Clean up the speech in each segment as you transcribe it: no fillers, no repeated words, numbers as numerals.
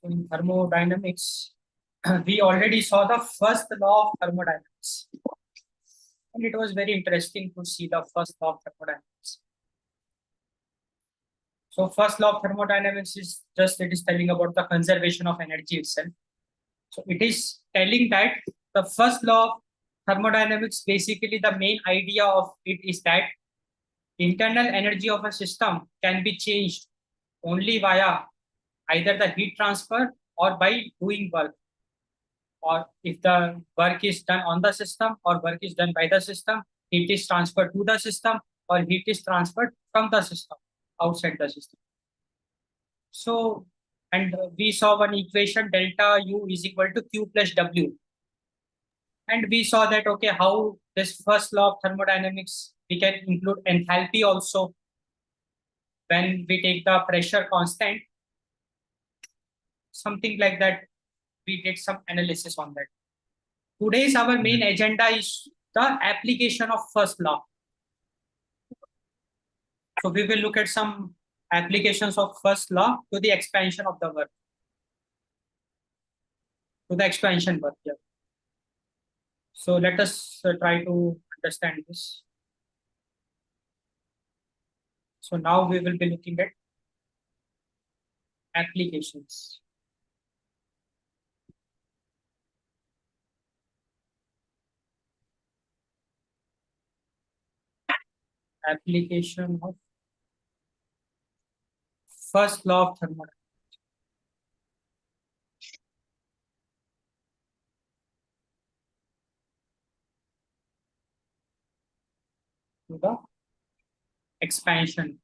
So in thermodynamics, we already saw the first law of thermodynamics. And it was very interesting to see the first law of thermodynamics. So first law of thermodynamics is it is telling about the conservation of energy itself. So it is telling that the first law of thermodynamics, basically the main idea of it is that internal energy of a system can be changed only via either the heat transfer or by doing work. Or if the work is done on the system or work is done by the system, heat is transferred to the system or heat is transferred from the system outside the system. So, and we saw one equation delta U is equal to Q plus W. And we saw that, okay, how this first law of thermodynamics, we can include enthalpy also. When we take the pressure constant, something like that, we did some analysis on that. Today's our main agenda is the application of first law. So we will look at some applications of first law to the expansion of the work. To the expansion work, yeah. So let us try to understand this. So now we will be looking at applications. Application of first law of thermodynamics to the expansion.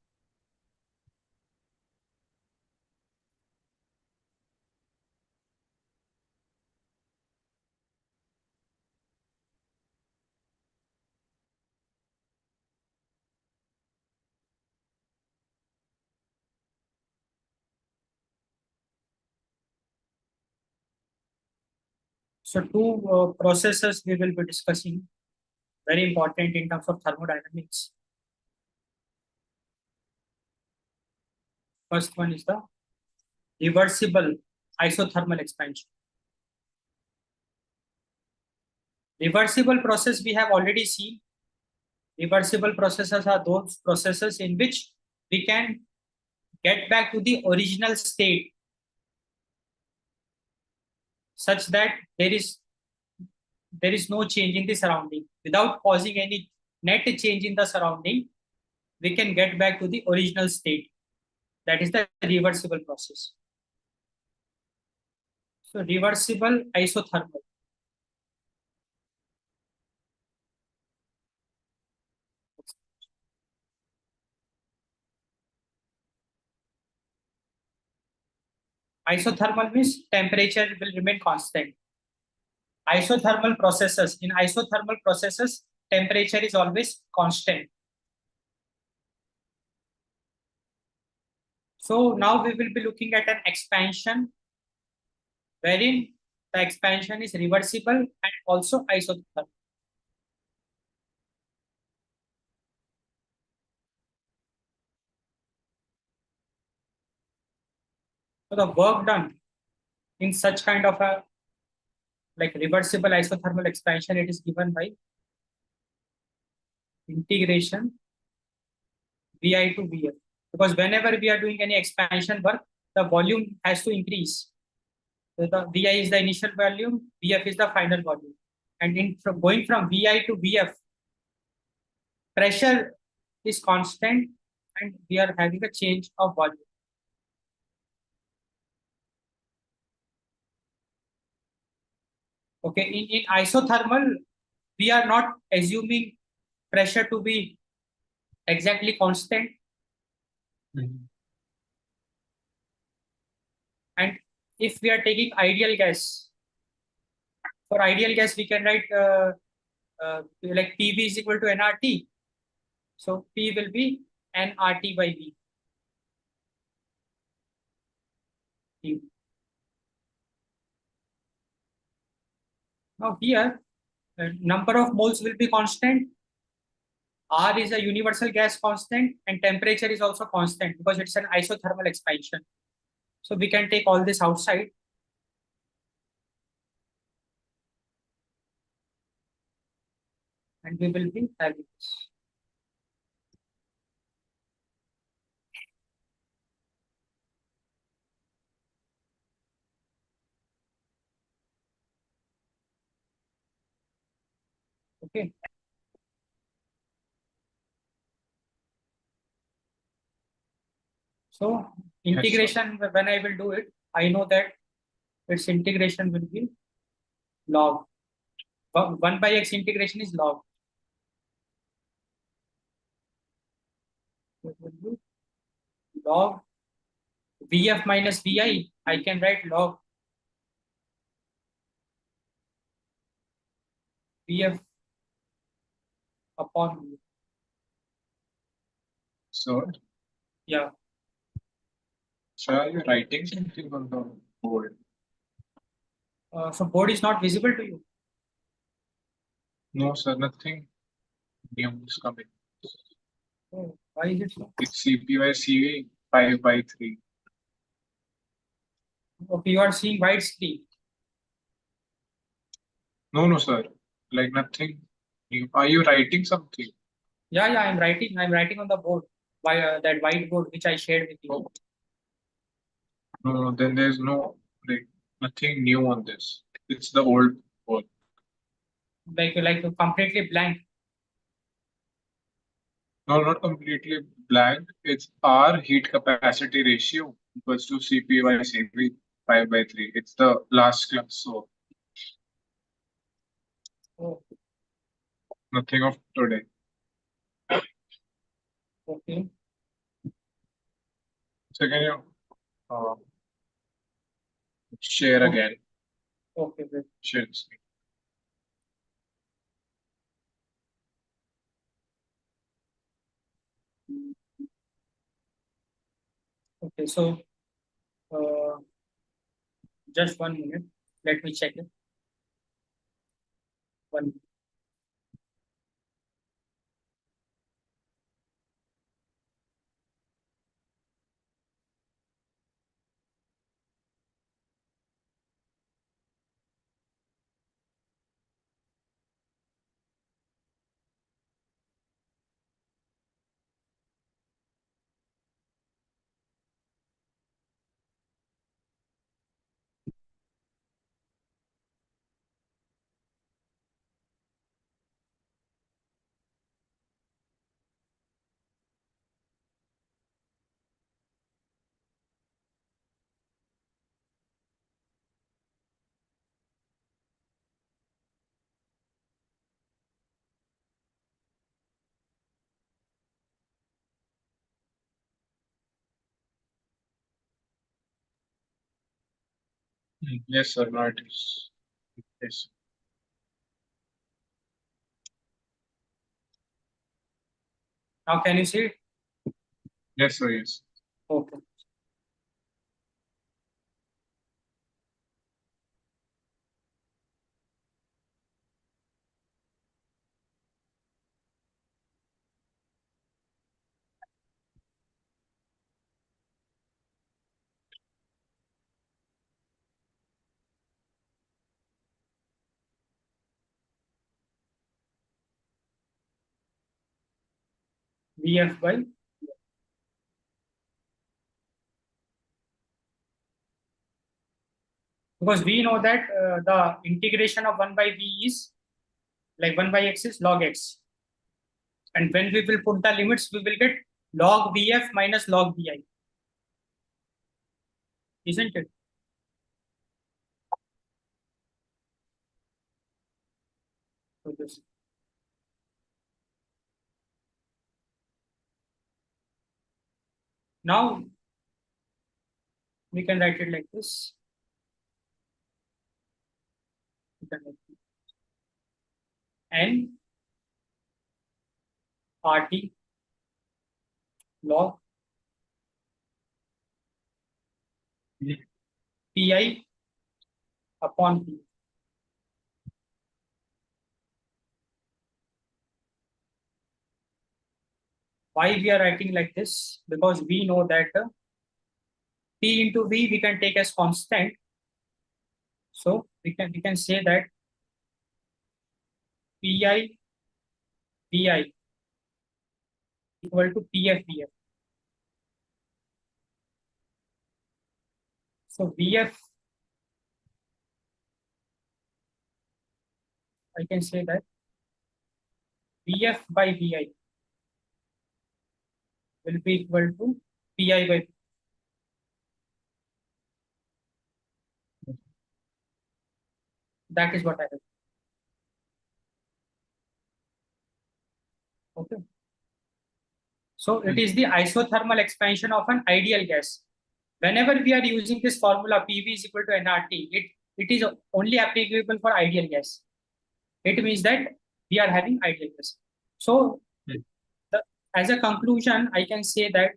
So two processes we will be discussing, very important in terms of thermodynamics. First one is the reversible isothermal expansion. Reversible process we have already seen. Reversible processes are those processes in which we can get back to the original state such that there is no change in the surrounding. Without causing any net change in the surrounding, we can get back to the original state. That is the reversible process. So reversible isothermal. Isothermal means temperature will remain constant. Isothermal processes, in isothermal processes, temperature is always constant. So now we will be looking at an expansion wherein the expansion is reversible and also isothermal. So the work done in such kind of a like reversible isothermal expansion, it is given by integration Vi to Vf. Because whenever we are doing any expansion work, the volume has to increase. So the Vi is the initial volume, Vf is the final volume. And going from Vi to Vf, pressure is constant and we are having a change of volume. Okay, in isothermal, we are not assuming pressure to be exactly constant. And if we are taking ideal gas, for ideal gas, we can write like PV is equal to nRT. So P will be nRT by V. P. Now here, number of moles will be constant. R is a universal gas constant and temperature is also constant because it's an isothermal expansion. So we can take all this outside. And we will be having this. Okay. So integration, when I will do it, I know that its integration will be log. 1 by x integration is log. It will be log Vf minus Vi. I can write log Vf upon V. So, Yeah. so are you writing something on the board? So board is not visible to you. No, sir, nothing new is coming. Oh, why is it so? It's CPY 5 by 3. Okay, you are seeing white screen. No, sir. Like nothing new. Are you writing something? Yeah, I'm writing. I'm writing on the board. By that whiteboard which I shared with you. Oh. No, then there's no like nothing new on this. It's the old board. Like completely blank. No, not completely blank. It's R heat capacity ratio equals to CP by CV 5 by 3. It's the last class, so Oh, nothing of today. okay. So can you uh, share Okay. again? Okay, great. Share the screen. Okay, so uh, just 1 minute. Let me check it. 1 minute. Yes, sir. No, it is. Yes. Now can you see it? Yes, sir. Yes. Okay. Vf by because we know that the integration of 1 by V is like 1 by x is log x. And when we will put the limits, we will get log Vf minus log Vi. Isn't it? So this. Now we can write it like this. We can write N RT log Pi upon P. Why we are writing like this? Because we know that P into V we can take as constant. So we can say that Pi Vi equal to Pf Vf. So Vf, I can say that Vf by Vi will be equal to Pi by P. That is what I have. Okay. So it is the isothermal expansion of an ideal gas. Whenever we are using this formula PV is equal to nRT, it is only applicable for ideal gas. It means that we are having ideal gas. So the, as a conclusion, I can say that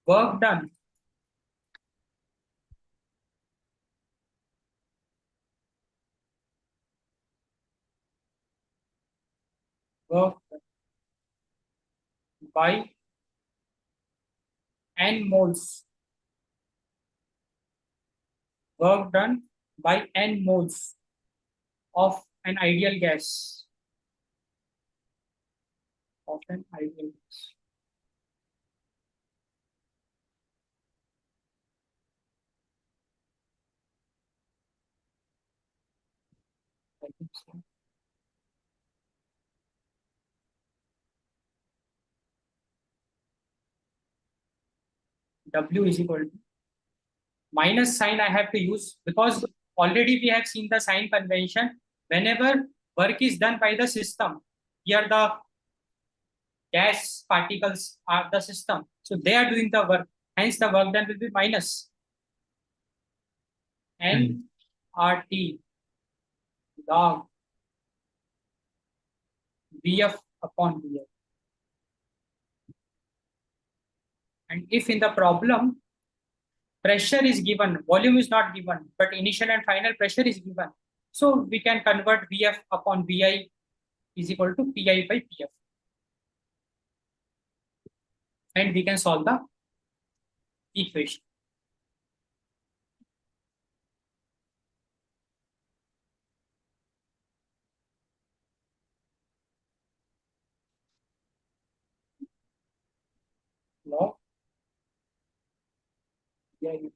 work done work by n moles work done by n moles of an ideal gas of an ideal gas. I think so. W is equal to minus sign I have to use because already we have seen the sign convention. Whenever work is done by the system, here the gas particles are the system. So they are doing the work. Hence the work done will be minus nRT log Vf upon Vf. And if in the problem pressure is given, volume is not given, but initial and final pressure is given. So we can convert Vf upon Vi is equal to Pi by Pf. And we can solve the equation. Log Vi.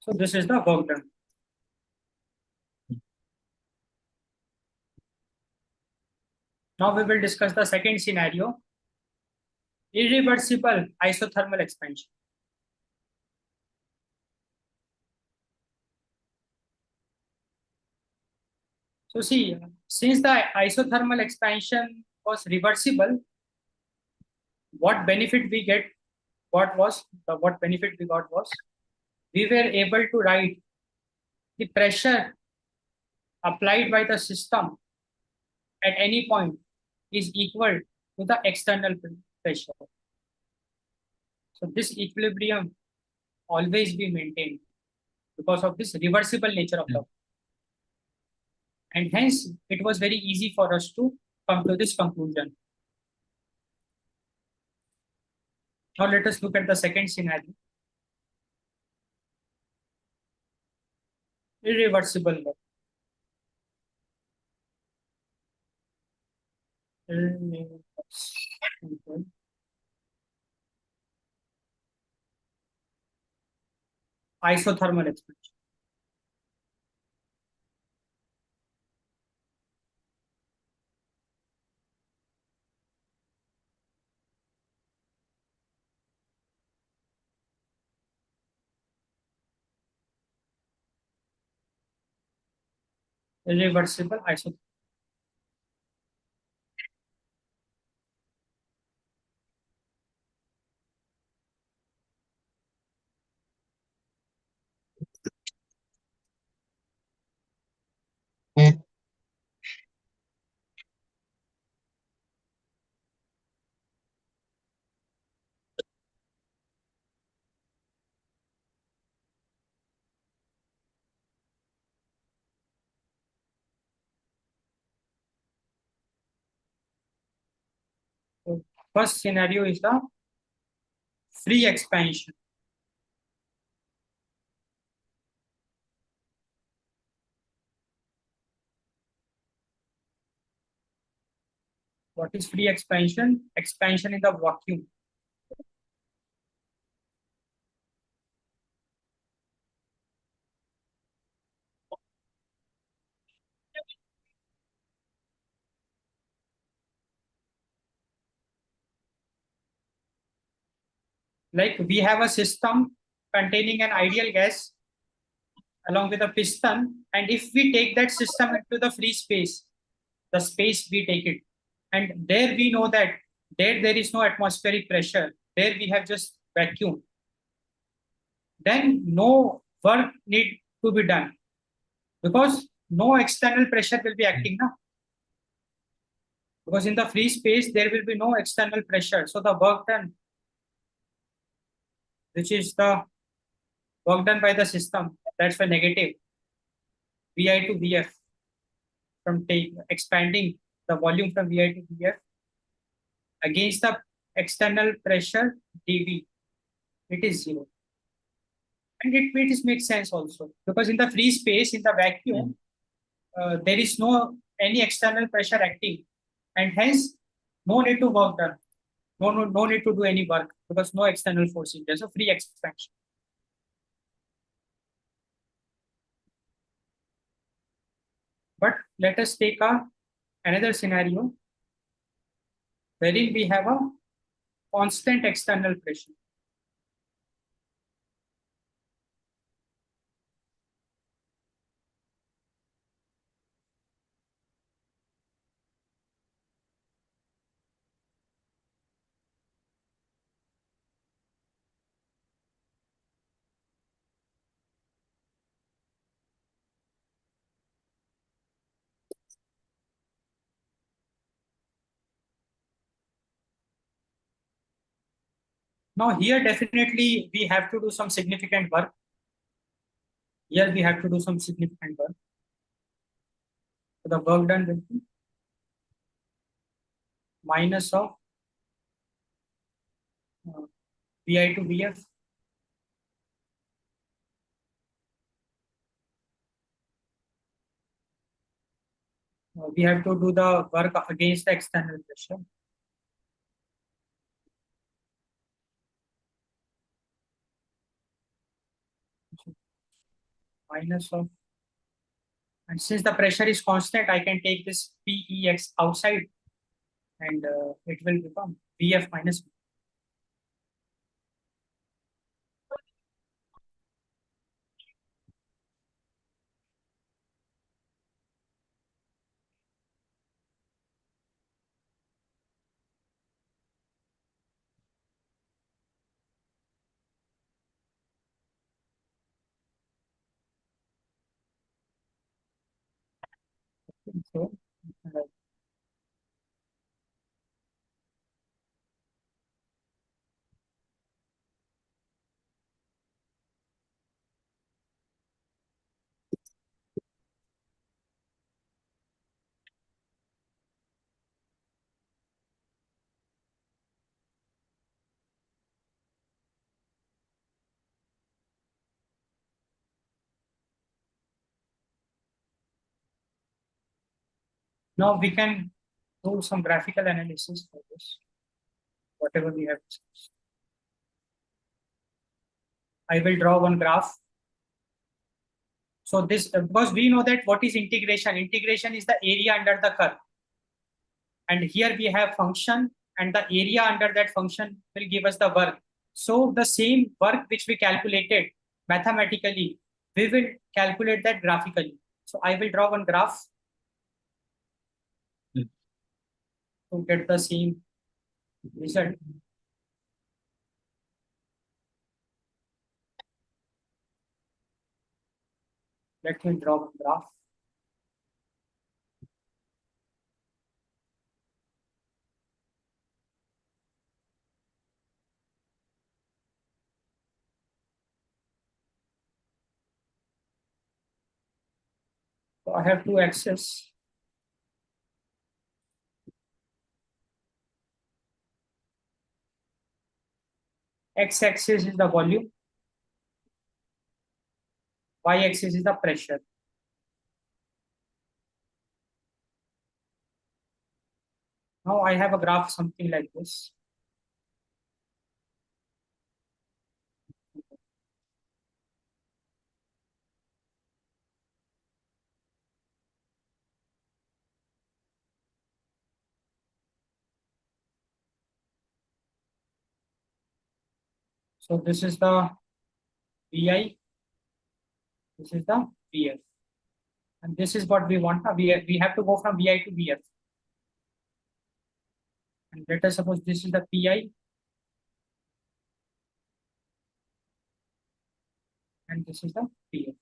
So this is the work done. Now we will discuss the second scenario, irreversible isothermal expansion. So see, since the isothermal expansion was reversible, what benefit we get? What benefit we got was we were able to write the pressure applied by the system at any point is equal to the external pressure. So this equilibrium always be maintained because of this reversible nature of the, and hence it was very easy for us to come to this conclusion. Now let us look at the second scenario. Irreversible law. Isothermal expansion. Irreversible isothermal. First scenario is the free expansion. What is free expansion? Expansion in the vacuum. Like we have a system containing an ideal gas along with a piston, and if we take that system into the free space, the space we take it, and there we know that there is no atmospheric pressure, there we have just vacuum, then no work need to be done because no external pressure will be acting now. Because in the free space there will be no external pressure, so the work done, which is the work done by the system, that's the negative vi to vf, from expanding the volume from vi to vf against the external pressure dv, it is zero. And it makes sense also because in the free space, in the vacuum, there is no any external pressure acting, and hence no need to work done, no need to do any work because no external force is there, so free expansion. But let us take another scenario wherein we have a constant external pressure. Now here definitely we have to do some significant work. Here we have to do some significant work. So the work done will be minus of vi to vf we have to do the work against the external pressure. Minus of, and since the pressure is constant, I can take this PEX outside and it will become VF minus. So now we can do some graphical analysis for this, whatever we have discussed. I will draw one graph. So this, because we know that what is integration? Integration is the area under the curve. And here we have function, and the area under that function will give us the work. So the same work which we calculated mathematically, we will calculate that graphically. So I will draw one graph to get the same result. Let me draw one graph. So I have two axes. X-axis is the volume, y-axis is the pressure. Now I have a graph something like this. So this is the Vi, this is the Vf, and this is what we want. We have to go from Vi to Vf. And let us suppose this is the Pi, and this is the Pf.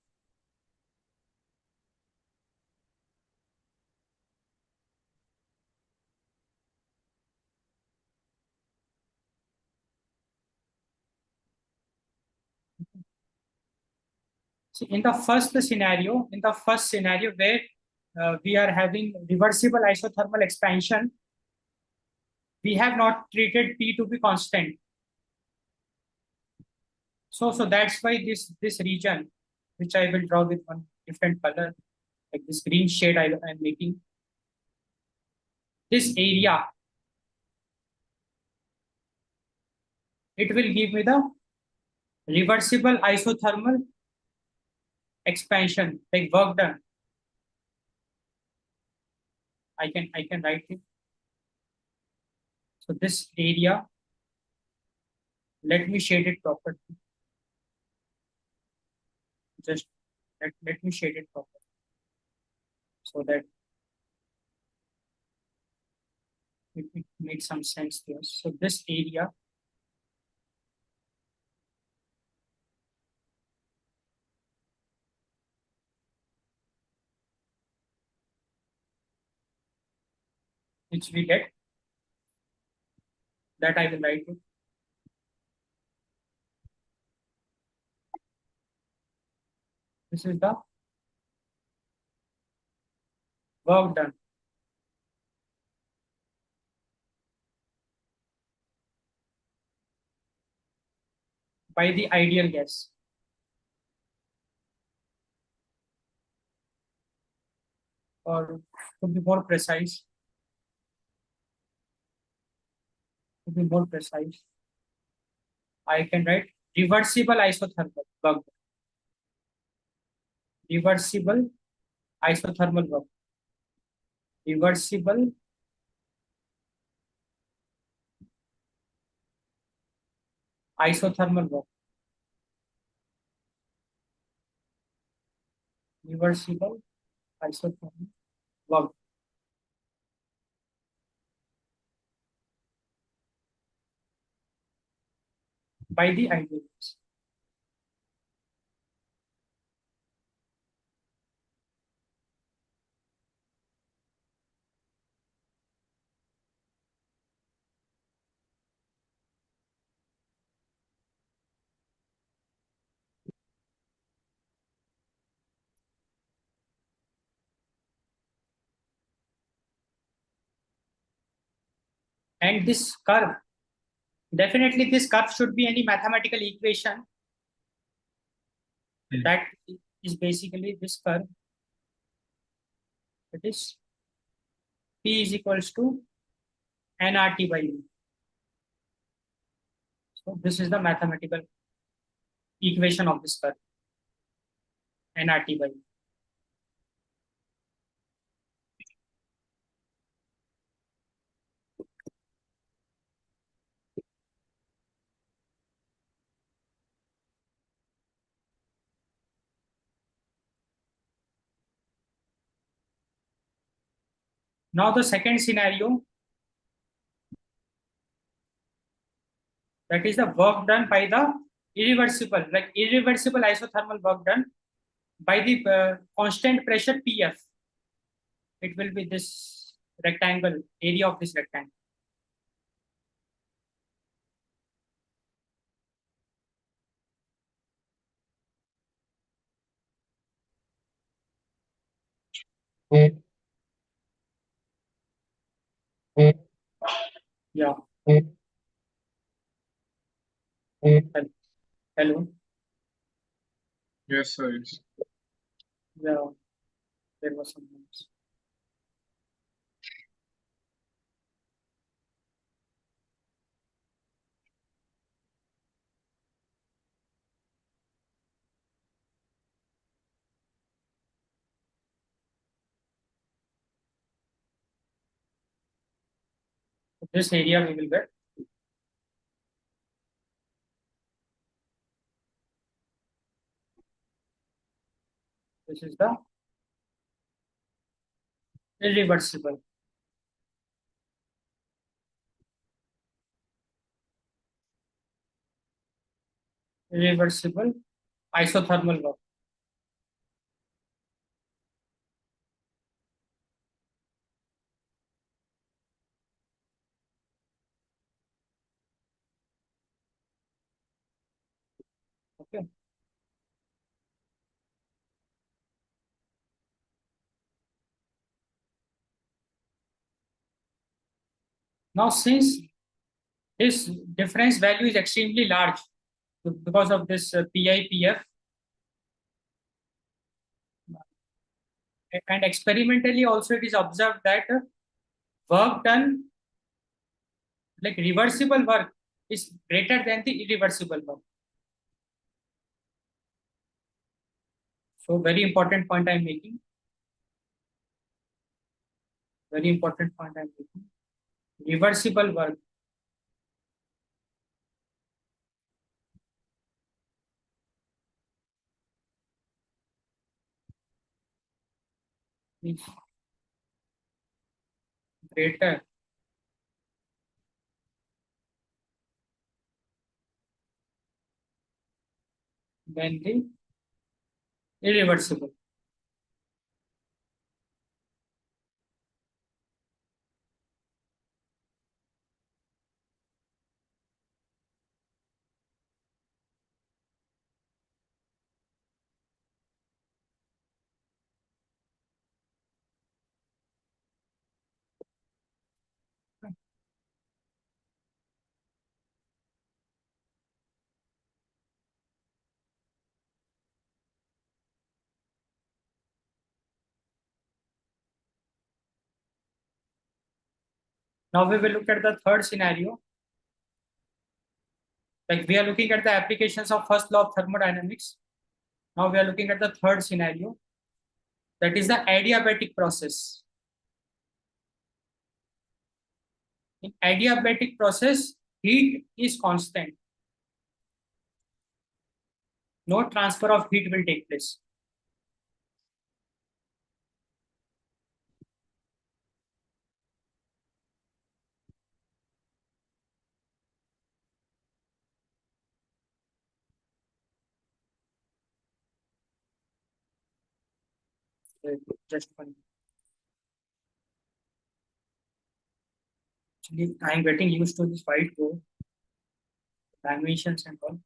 So in the first scenario where we are having reversible isothermal expansion, we have not treated P to be constant. So that's why this region, which I will draw with one different color, like this green shade I'm making, this area, it will give me the reversible isothermal expansion, like work done. I can write it. So this area, let me shade it properly. Just let me shade it properly so that it makes some sense to us. So this area, which we get, that I will write it. This is the work done by the ideal gas. Or to be more precise, I can write reversible isothermal work done. Reversible isothermal work. Reversible isothermal work. Reversible isothermal work by the ideal gas. And this curve, definitely this curve should be any mathematical equation that is basically this curve. It is P is equals to nRT by U. So this is the mathematical equation of this curve, nRT by U. Now the second scenario, that is the work done by the irreversible isothermal work done by the constant pressure Pf. It will be this rectangle, area of this rectangle. Yeah. Hello. Yes, sir. Yes. Yeah, there was some noise. This area we will get. This is the irreversible. Irreversible isothermal work. Okay. Now, since this difference value is extremely large because of this PIPF, and experimentally also it is observed that work done, like reversible work, is greater than the irreversible work. So very important point I'm making. Very important point I'm making. Reversible work is greater than the irreversible. Now we will look at the third scenario. Like we are looking at the applications of first law of thermodynamics. Now we are looking at the third scenario. That is the adiabatic process. In adiabatic process, heat is constant. No transfer of heat will take place. Just one. Actually, I am getting used to this white board dimensions and all.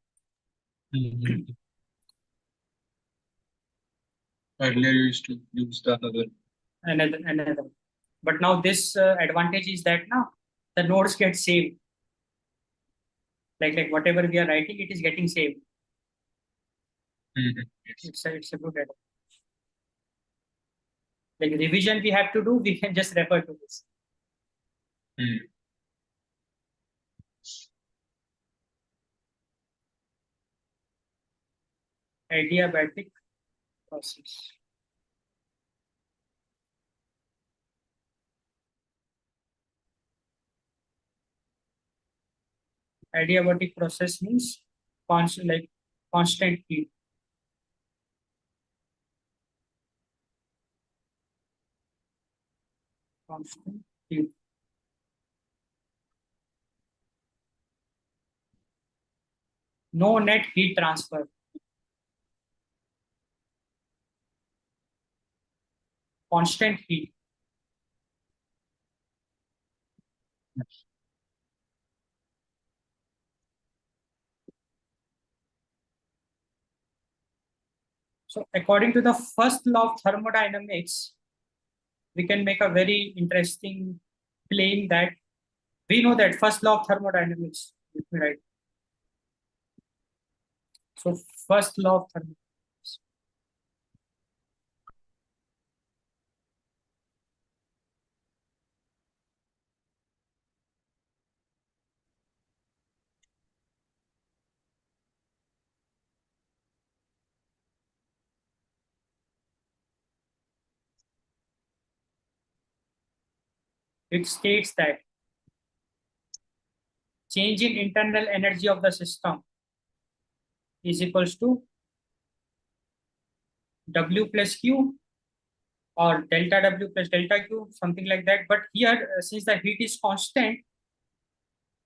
Earlier, you used to use the other. Another. But now this advantage is that now the nodes get saved. Like whatever we are writing, it is getting saved. Yes. It's a good advantage. Like revision we have to do, we can just refer to this. Adiabatic process. Adiabatic process means constant heat. Constant heat. No net heat transfer. Constant heat. So according to the first law of thermodynamics, we can make a very interesting claim that we know that first law of thermodynamics, right? So first law of thermodynamics. It states that change in internal energy of the system is equals to W plus Q or delta W plus delta Q, something like that. But here, since the heat is constant,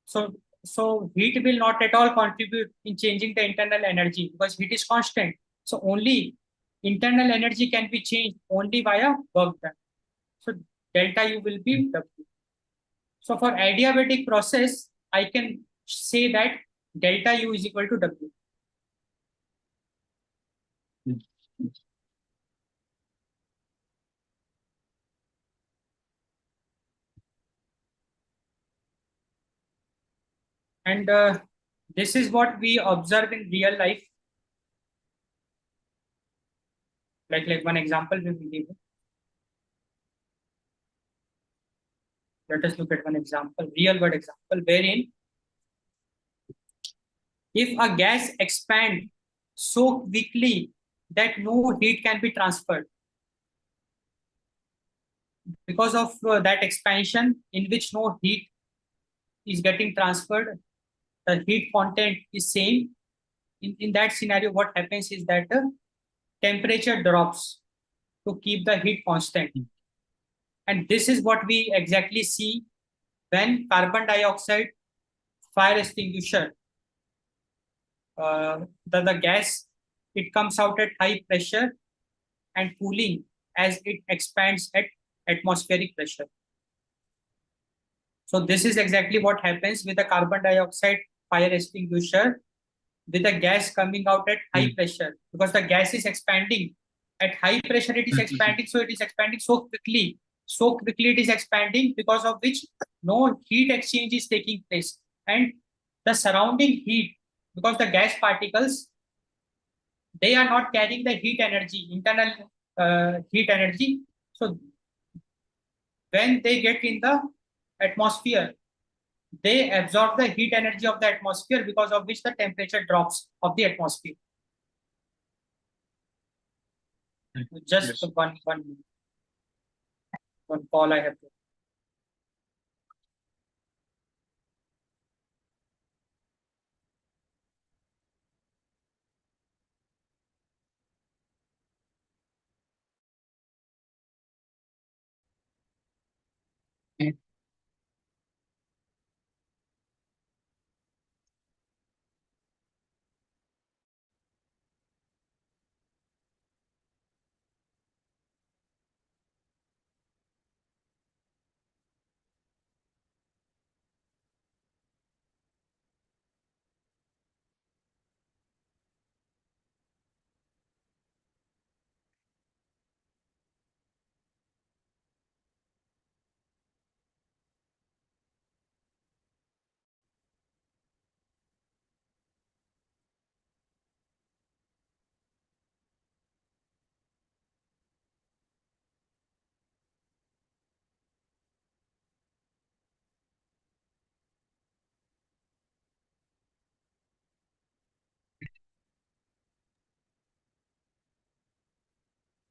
so heat will not at all contribute in changing the internal energy because heat is constant. So only internal energy can be changed only via work done. So delta U will be W. So for adiabatic process, I can say that delta U is equal to W. And this is what we observe in real life. Like one example we will give. Let us look at one example, real world example, wherein if a gas expands so quickly that no heat can be transferred, because of that expansion in which no heat is getting transferred, the heat content is same. In that scenario, what happens is that the temperature drops to keep the heat constant. And this is what we exactly see when carbon dioxide fire extinguisher, the gas, it comes out at high pressure and cooling as it expands at atmospheric pressure. So this is exactly what happens with the carbon dioxide fire extinguisher with the gas coming out at high pressure, because the gas is expanding at high pressure. It is expanding, so it is expanding so quickly it is expanding, because of which no heat exchange is taking place, and the surrounding heat, because the gas particles, they are not carrying the heat energy, internal heat energy. So when they get in the atmosphere, they absorb the heat energy of the atmosphere, because of which the temperature drops of the atmosphere. Just Yes. one call I have to.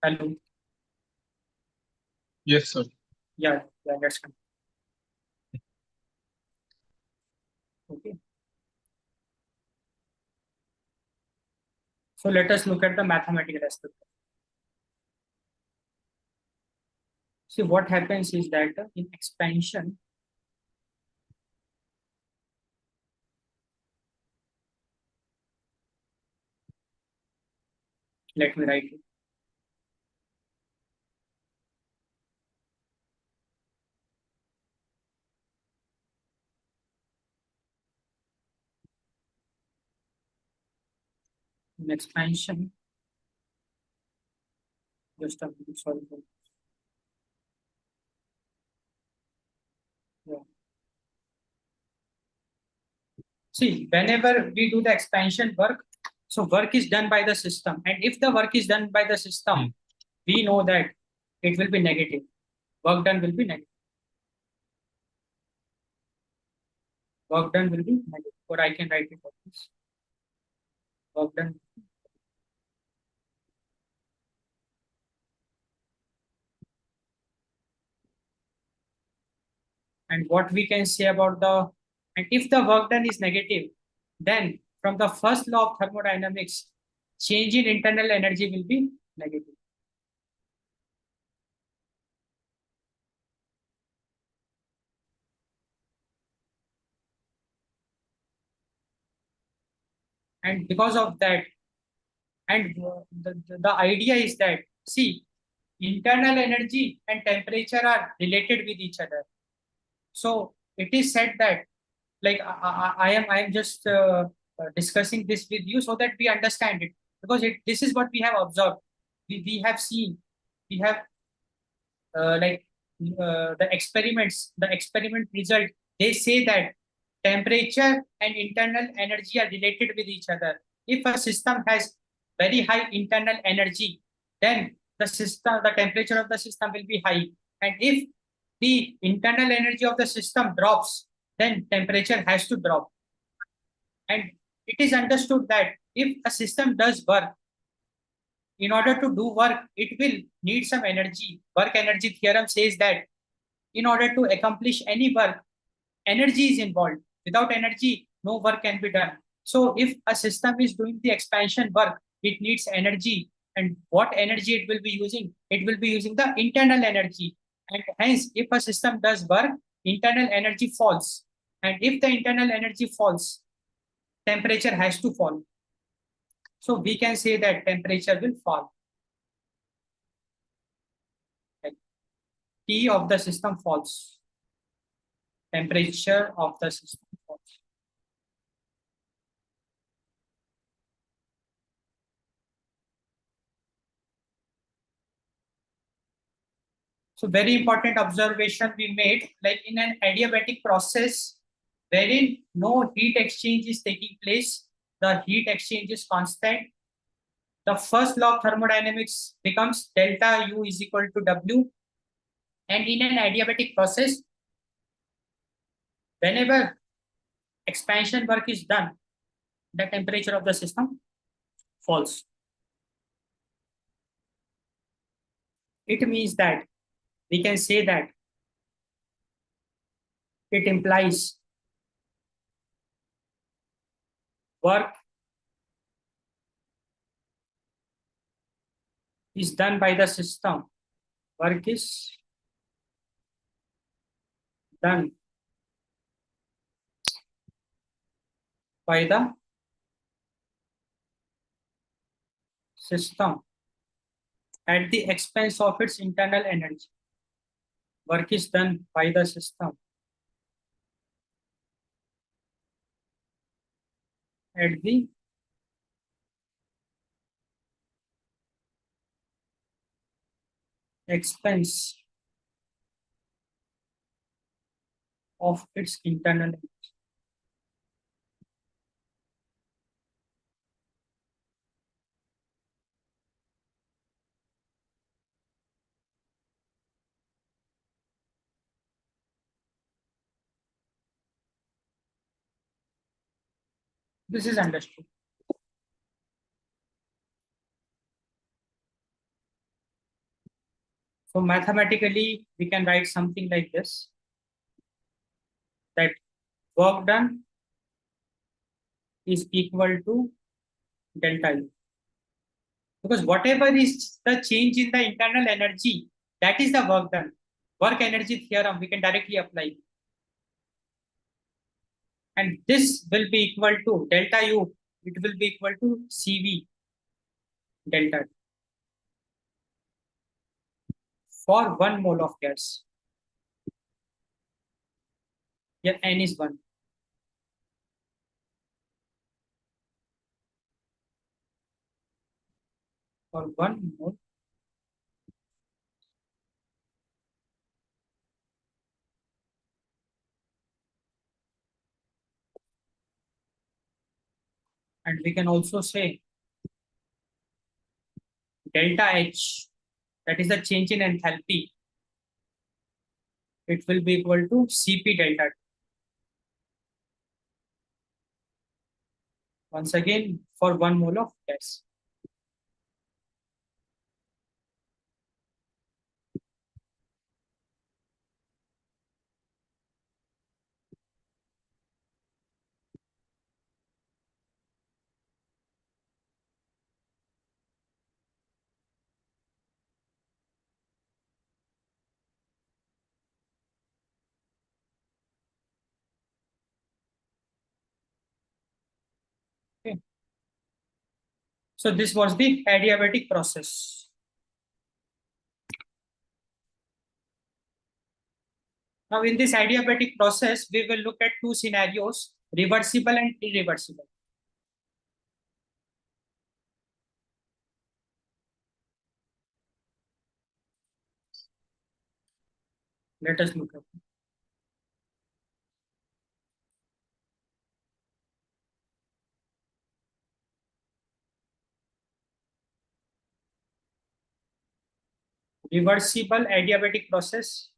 Hello. Yes, sir. Yeah, that's fine. Okay. So let us look at the mathematical aspect. See, what happens is that in expansion, let me write it. In expansion, just a minute, sorry. Yeah. See, whenever we do the expansion work, So work is done by the system. And if the work is done by the system, we know that it will be negative. Work done will be negative. Work done will be negative. Or I can write it like this. Work done. And what we can say about the, and if the work done is negative, then from the first law of thermodynamics, change in internal energy will be negative. And because of that, and the idea is that, see, internal energy and temperature are related with each other. So it is said that, like I am just discussing this with you so that we understand it, because this is what we have observed. We have seen, we have like the experiment result, they say that temperature and internal energy are related with each other. If a system has very high internal energy, then the temperature of the system will be high. And if the internal energy of the system drops, then temperature has to drop. And it is understood that if a system does work, in order to do work, it will need some energy. Work energy theorem says that in order to accomplish any work, energy is involved. Without energy, no work can be done. So if a system is doing the expansion work, it needs energy. And what energy it will be using? It will be using the internal energy. And hence, if a system does work, internal energy falls. And if the internal energy falls, temperature has to fall. So we can say that temperature will fall. Like T of the system falls. Temperature of the system falls. So very important observation we made, like in an adiabatic process wherein no heat exchange is taking place, the heat exchange is constant. The first law of thermodynamics becomes delta U is equal to W. And in an adiabatic process, whenever expansion work is done, the temperature of the system falls. It means that we can say that it implies work is done by the system. Work is done by the system at the expense of its internal energy. Work is done by the system at the expense of its internal energy. This is understood. So mathematically, we can write something like this, that work done is equal to delta U. Because whatever is the change in the internal energy, that is the work done. Work energy theorem, we can directly apply. And this will be equal to delta U, it will be equal to CV delta T for 1 mole of gas. Here N is 1. For 1 mole and we can also say delta H, that is the change in enthalpy, it will be equal to Cp delta T. Once again, for 1 mole of gas. Okay. So this was the adiabatic process. Now in this adiabatic process, we will look at two scenarios, reversible and irreversible. Let us look at it. Reversible adiabatic process.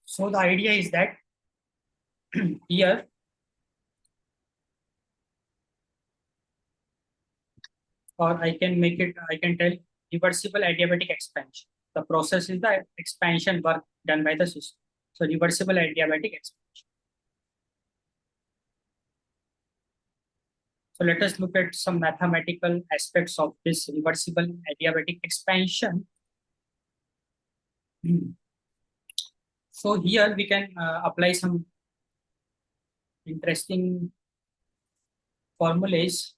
So the idea is that here or I can make it, I can tell reversible adiabatic expansion. The process is the expansion work done by the system. So reversible adiabatic expansion. So let us look at some mathematical aspects of this reversible adiabatic expansion. So here we can apply some interesting formulas.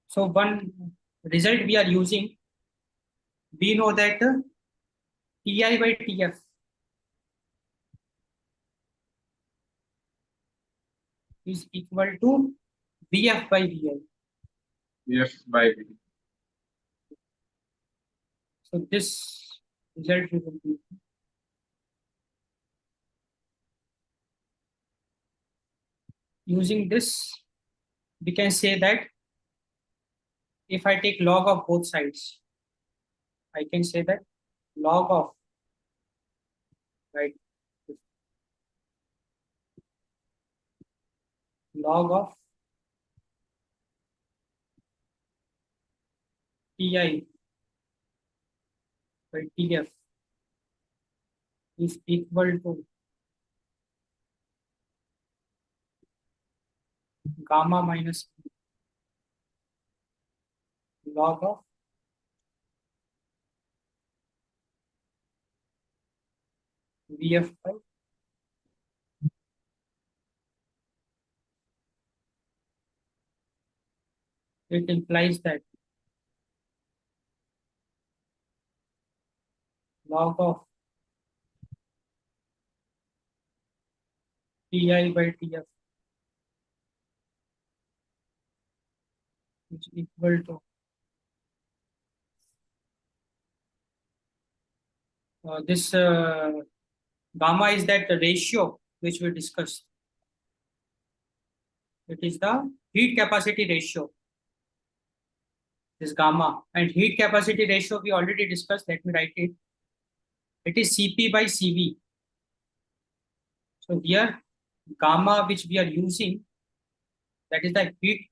So one result we are using, we know that Ti by Tf is equal to Vf by Vi. F by V. So this result we will be using this, we can say that if I take log of both sides, I can say that log of, right, log of Ti by Tf is equal to gamma minus log of Vf by. It implies that log of Ti by Tf is equal to this gamma is that the ratio which we discussed. It is the heat capacity ratio, this gamma, and heat capacity ratio we already discussed. Let me write it. It is Cp by Cv. So here gamma which we are using, that is the heat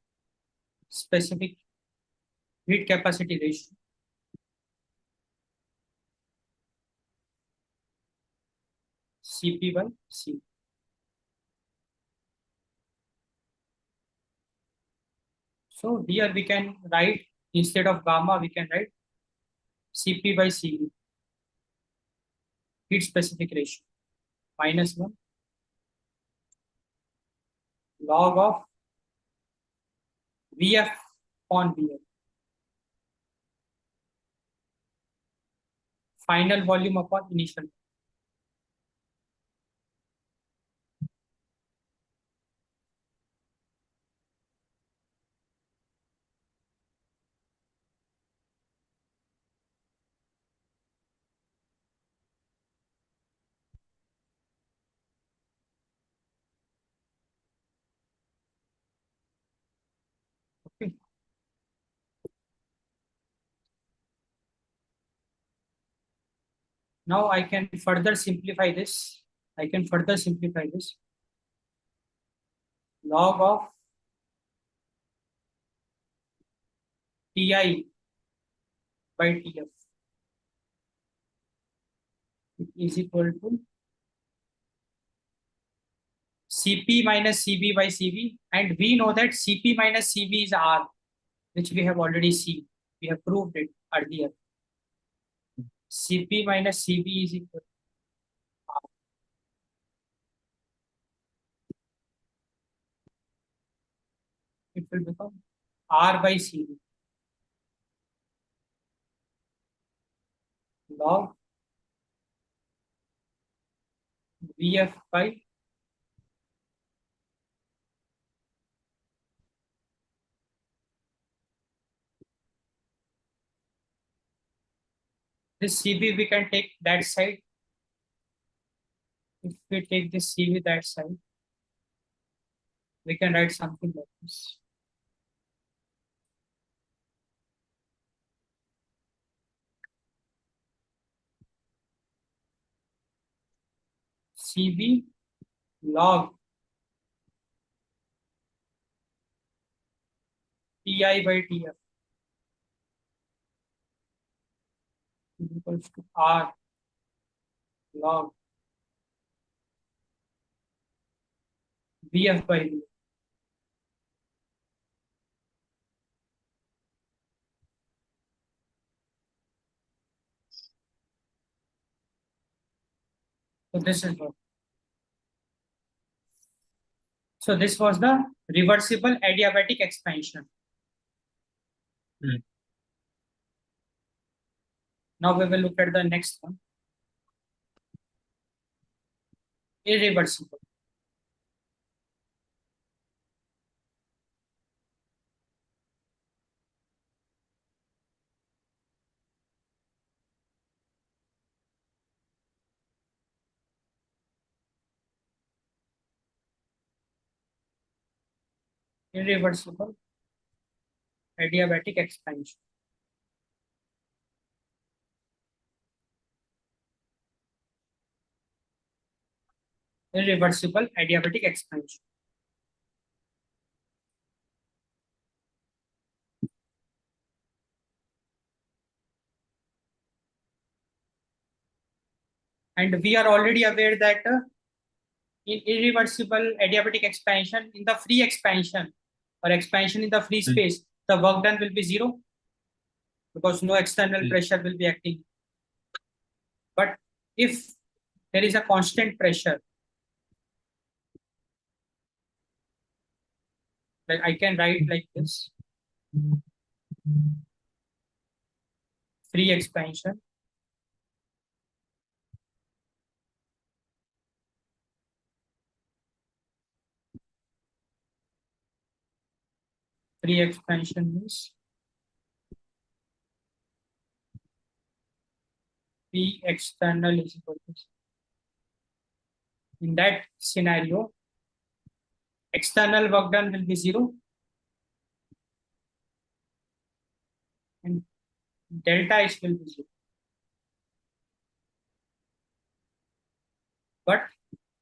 specific heat capacity ratio. Cp by Cv. So here we can write, instead of gamma, we can write Cp by Cv, heat specific ratio, minus 1 log of Vf on Vf. final volume upon initial. Okay. Now I can further simplify this. I can further simplify this. Log of Ti by Tf is equal to Cp minus Cv by Cv, and we know that Cp minus Cv is R, which we have already seen. We have proved it earlier. Cp minus Cv is equal to R. It will become R by Cv log Vf by this Cv we can take that side. If we take this Cv that side, we can write something like this. Cv log Ti by Tf is equals to R log Vf by Vf. So this is what. So this was the reversible adiabatic expansion. Now we will look at the next one. Irreversible. Irreversible adiabatic expansion. Irreversible adiabatic expansion. And we are already aware that in irreversible adiabatic expansion, in the free expansion or expansion in the free space, the work done will be zero because no external pressure will be acting. But if there is a constant pressure, like I can write like this, free expansion means P external is equal to. In that scenario, external work done will be zero and delta H will be zero. But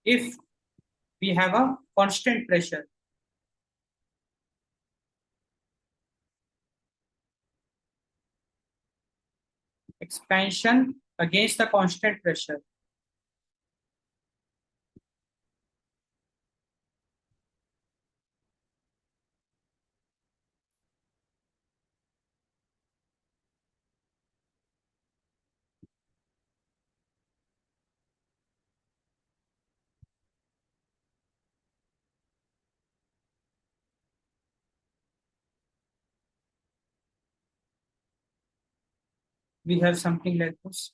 if we have a constant pressure, expansion against the constant pressure, we have something like this.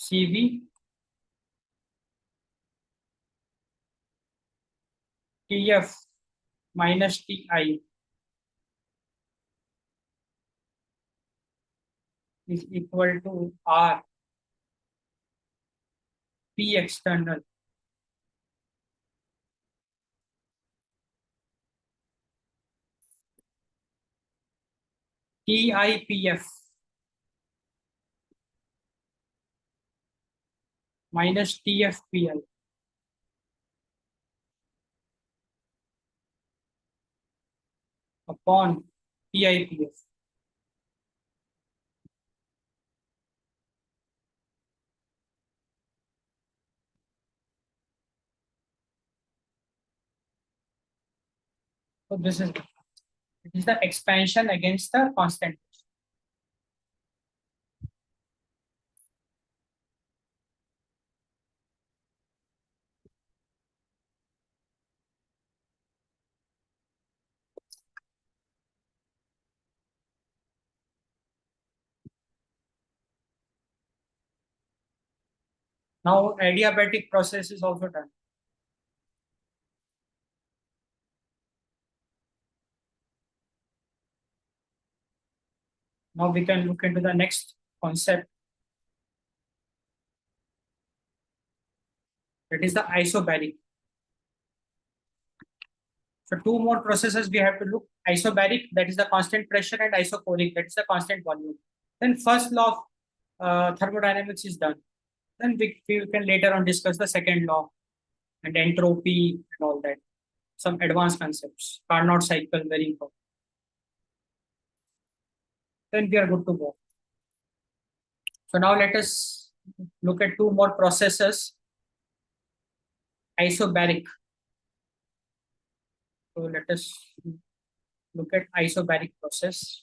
CV TF minus TI is equal to R P external TIPF minus TFPL upon TIPF. So this is it is the expansion against the constant. Now adiabatic process is also done. Now we can look into the next concept, that is the isobaric. So two more processes we have to look: isobaric, that is the constant pressure, and isochoric, that is the constant volume. Then first law of thermodynamics is done. Then we can later on discuss the second law and entropy and all that. Some advanced concepts. Carnot cycle, very important. Then we are good to go. So now let us look at two more processes. Isobaric. So let us look at isobaric process.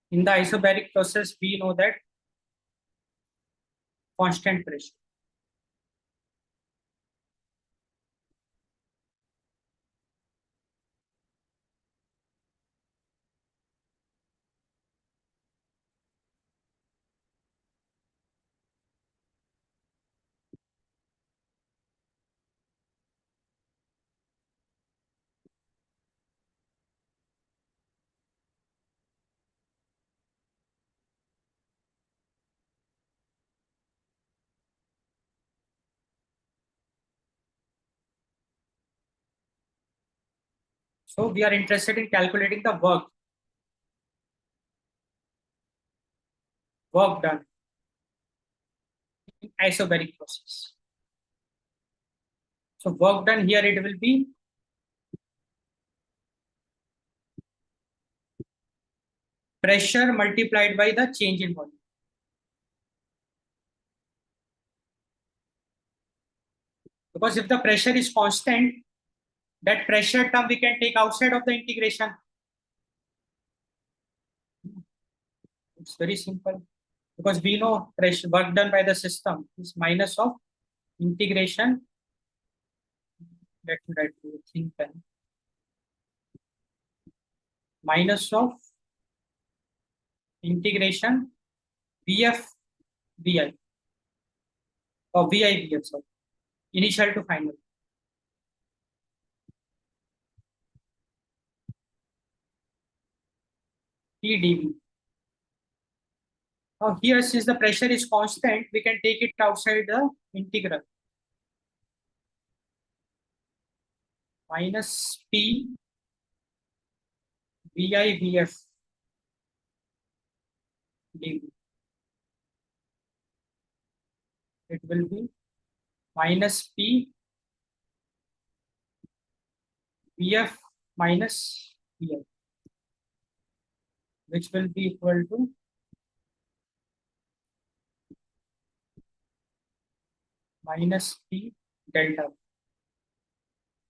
In the isobaric process, we know that constant pressure. So we are interested in calculating the work done in isobaric process. So work done here, it will be pressure multiplied by the change in volume. Because if the pressure is constant, that pressure term we can take outside of the integration. It's very simple. Because we know pressure work done by the system is minus of integration. Let me write to think pen. Minus of integration VF VI or VI VF, sorry, initial to final. TdV. Now here, since the pressure is constant, we can take it outside the integral. Minus P VI VF dV. It will be minus P VF minus VI, which will be equal to minus P delta.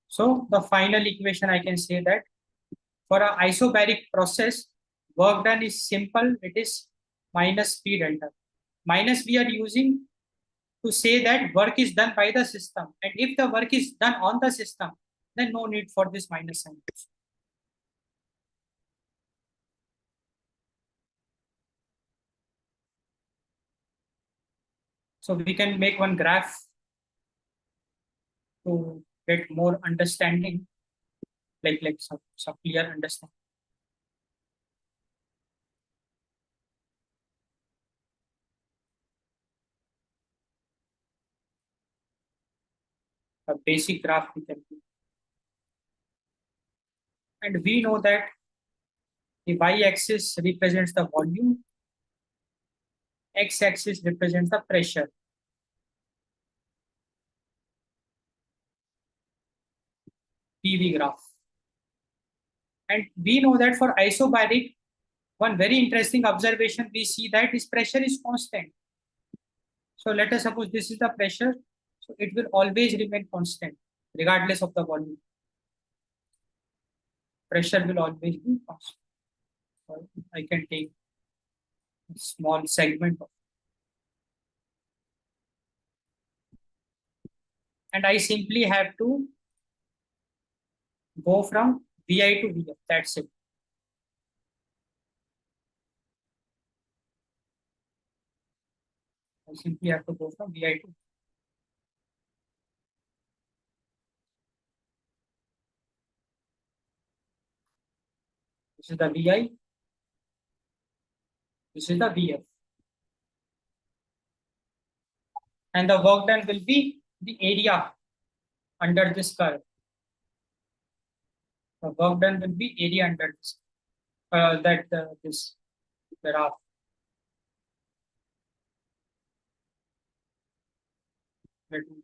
So the final equation I can say that for an isobaric process, work done is simple. It is minus P delta. Minus we are using to say that work is done by the system. And if the work is done on the system, then no need for this minus sign. So we can make one graph to get more understanding, like some clear understanding. A basic graph we can do. And we know that the y-axis represents the volume, x-axis represents the pressure. PV graph. And we know that for isobaric, one very interesting observation we see that this pressure is constant. So let us suppose this is the pressure. So it will always remain constant regardless of the volume. Pressure will always be constant. So I can take a small segment of, and I simply have to go from VI to VF. That's it. I simply have to go from VI to. This is the VI. This is the VF. And the work done will be the area under this curve. The work done will be area under this. This graph. Let me-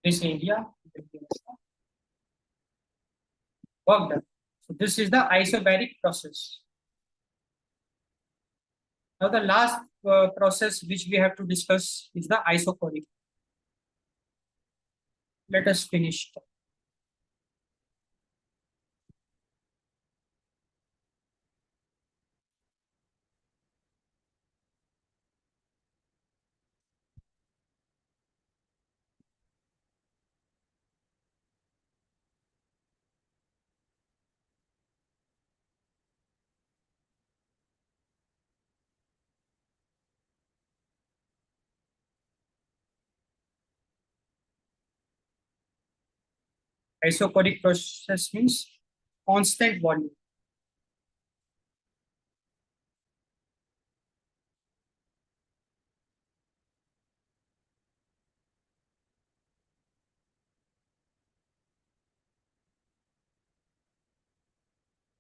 This area will be work done. So this is the isobaric process. Now the last process which we have to discuss is the isochoric. Let us finish. Isochoric process means constant volume.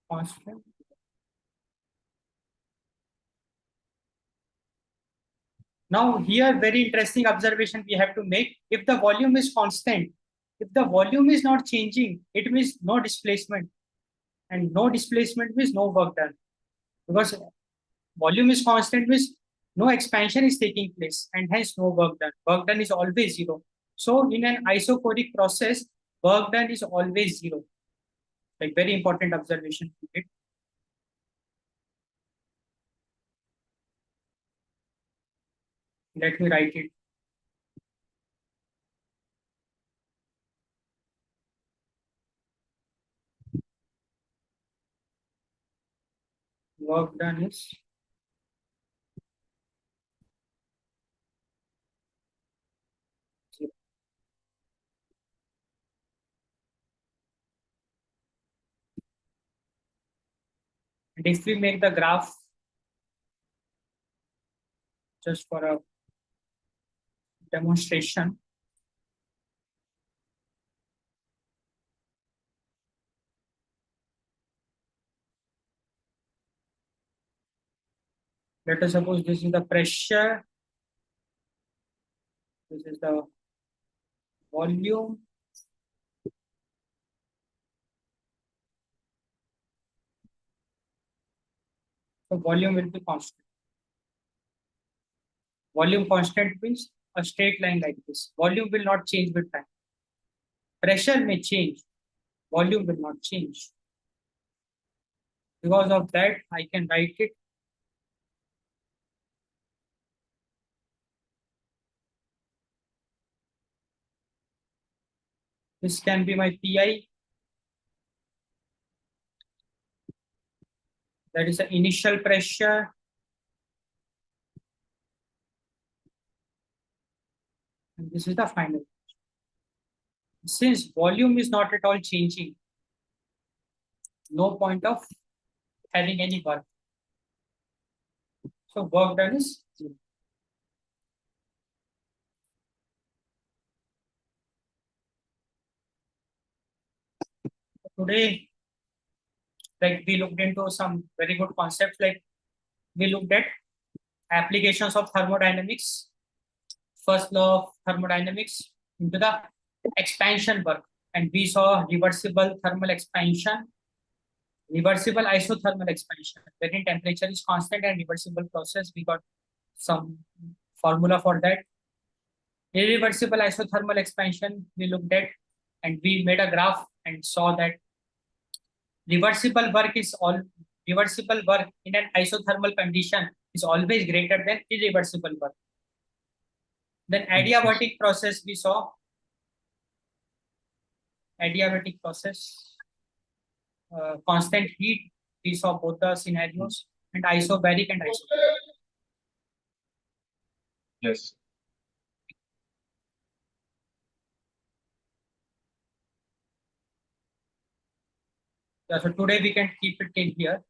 Constant. Now here very interesting observation we have to make. If the volume is constant, if the volume is not changing, it means no displacement. And no displacement means no work done. Because volume is constant means no expansion is taking place and hence no work done. Work done is always zero. So in an isochoric process, work done is always zero. Like very important observation. Let me write it. Work done is zero. And if we make the graph just for a demonstration, Let us suppose this is the pressure, this is the volume, so volume will be constant. Volume constant means a straight line like this. Volume will not change with time. Pressure may change, volume will not change. Because of that, I can write it. This can be my PI. That is the initial pressure. And this is the final. Since volume is not at all changing, no point of having any work. So work done is 0. Today, like we looked into some very good concepts, like we looked at applications of thermodynamics, first law of thermodynamics into the expansion work. And we saw reversible thermal expansion, reversible isothermal expansion, wherein temperature is constant and reversible process. We got some formula for that. Irreversible isothermal expansion we looked at, and we made a graph and saw that reversible work in an isothermal condition is always greater than irreversible work. Then adiabatic process we saw. Adiabatic process, constant heat, we saw both the scenarios, and isobaric and isobaric. Yes. Yeah, so today we can keep it till here.